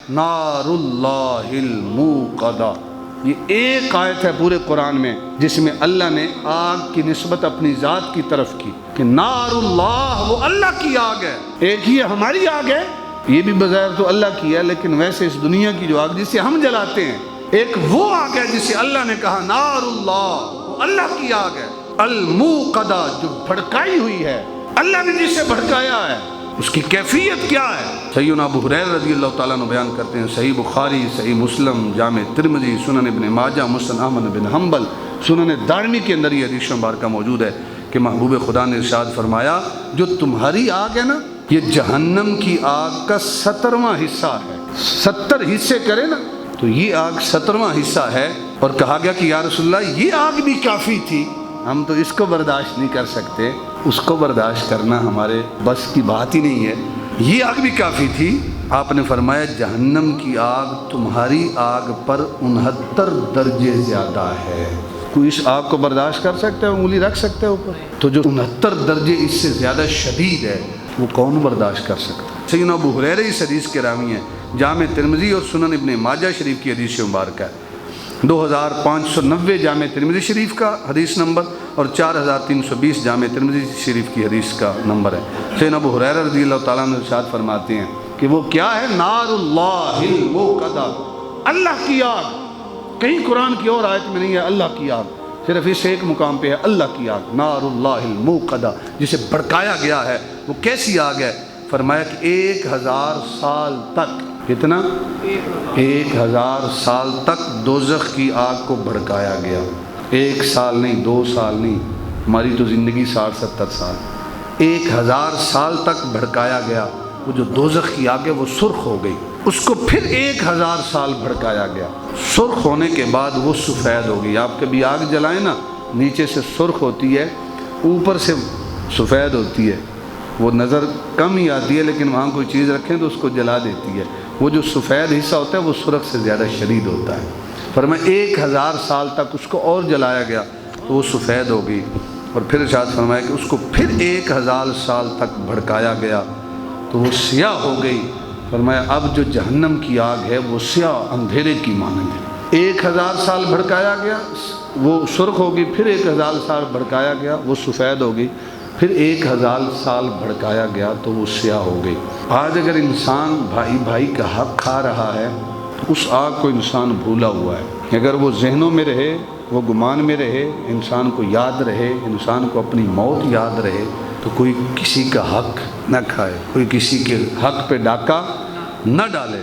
نار اللہ الموقدہ۔ یہ ایک آیت ہے پورے قرآن میں جس میں اللہ نے آگ کی نسبت اپنی ذات کی طرف کی کہ نار اللہ، وہ اللہ کی آگ ہے۔ ایک ہی ہماری آگ ہے، یہ بھی بظاہر تو اللہ کی ہے، لیکن ویسے اس دنیا کی جو آگ جسے ہم جلاتے ہیں، ایک وہ آگ ہے جسے اللہ نے کہا نار اللہ، وہ اللہ کی آگ ہے، الموقدہ، جو بھڑکائی ہوئی ہے۔ اللہ نے جسے بھڑکایا ہے اس کی کیفیت کیا ہے؟ سیدنا ابو ہریرہ رضی اللہ تعالیٰ عنہ بیان کرتے ہیں، صحیح بخاری، صحیح مسلم، جامع ترمذی، سنن ابن ماجہ، مسند احمد بن حنبل، سنن دارمی کے اندر یہ حدیث مبارکہ موجود ہے کہ محبوب خدا نے ارشاد فرمایا جو تمہاری آگ ہے نا، یہ جہنم کی آگ کا 70واں حصہ ہے۔ 70 حصے کرے نا تو یہ آگ 70واں حصہ ہے۔ اور کہا گیا کہ یا رسول اللہ یہ آگ بھی کافی تھی، ہم تو اس کو برداشت نہیں کر سکتے، اس کو برداشت کرنا ہمارے بس کی بات ہی نہیں ہے، یہ آگ بھی کافی تھی۔ آپ نے فرمایا جہنم کی آگ تمہاری آگ پر 69 درجے زیادہ ہے۔ کوئی اس آگ کو برداشت کر سکتا ہے؟ انگلی رکھ سکتا ہے اوپر؟ تو جو 69 درجے اس سے زیادہ شدید ہے وہ کون برداشت کر سکتا ہے؟ سیدنا ابو ہریرہ اس حدیث کے راوی ہیں، جامع ترمذی اور سنن ابن ماجہ شریف کی حدیث مبارکہ ہے، 2590 جامع ترمذی شریف کا حدیث نمبر اور 4320 جامع ترمذی شریف کی حدیث کا نمبر ہے۔ سیدنا ابو ہریرہ رضی اللہ تعالیٰ عنہ ارشاد فرماتے ہیں کہ وہ کیا ہے؟ نار اللہ الموقدہ، اللہ کی آگ۔ کہیں قرآن کی اور آیت میں نہیں ہے اللہ کی آگ، صرف اس ایک مقام پہ ہے اللہ کی آگ، نار اللہ الموقدہ، جسے بھڑکایا گیا ہے۔ وہ کیسی آگ ہے؟ فرمایا کہ 1000 سال تک، کتنا؟ 1000 سال تک دوزخ کی آگ کو بھڑکایا گیا۔ 1 سال نہیں، 2 سال نہیں، ہماری تو زندگی 60-70 سال، 1000 سال تک بھڑکایا گیا۔ وہ جو دوزخ کی آگ ہے وہ سرخ ہو گئی، اس کو پھر 1000 سال بھڑکایا گیا، سرخ ہونے کے بعد وہ سفید ہو گئی۔ آپ کبھی آگ جلائیں نا، نیچے سے سرخ ہوتی ہے، اوپر سے سفید ہوتی ہے، وہ نظر کم ہی آتی ہے لیکن وہاں کوئی چیز رکھیں تو اس کو جلا دیتی ہے۔ وہ جو سفید حصہ ہوتا ہے وہ سرخ سے زیادہ شدید ہوتا ہے۔ فرمایا 1000 سال تک اس کو اور جلایا گیا تو وہ سفید ہو گئی، اور پھر ارشاد فرمایا کہ اس کو پھر 1000 سال تک بھڑکایا گیا تو وہ سیاہ ہو گئی۔ فرمایا اب جو جہنم کی آگ ہے وہ سیاہ اندھیرے کی مانند ہے۔ 1000 سال بھڑکایا گیا وہ سرخ ہوگی، پھر 1000 سال بھڑکایا گیا وہ سفید ہوگی، پھر 1000 سال بھڑکایا گیا تو وہ سیاہ ہو گئی۔ آج اگر انسان بھائی بھائی کا حق کھا رہا ہے تو اس آگ کو انسان بھولا ہوا ہے۔ اگر وہ ذہنوں میں رہے، وہ گمان میں رہے، انسان کو یاد رہے، انسان کو اپنی موت یاد رہے، تو کوئی کسی کا حق نہ کھائے، کوئی کسی کے حق پہ ڈاکہ نہ ڈالے۔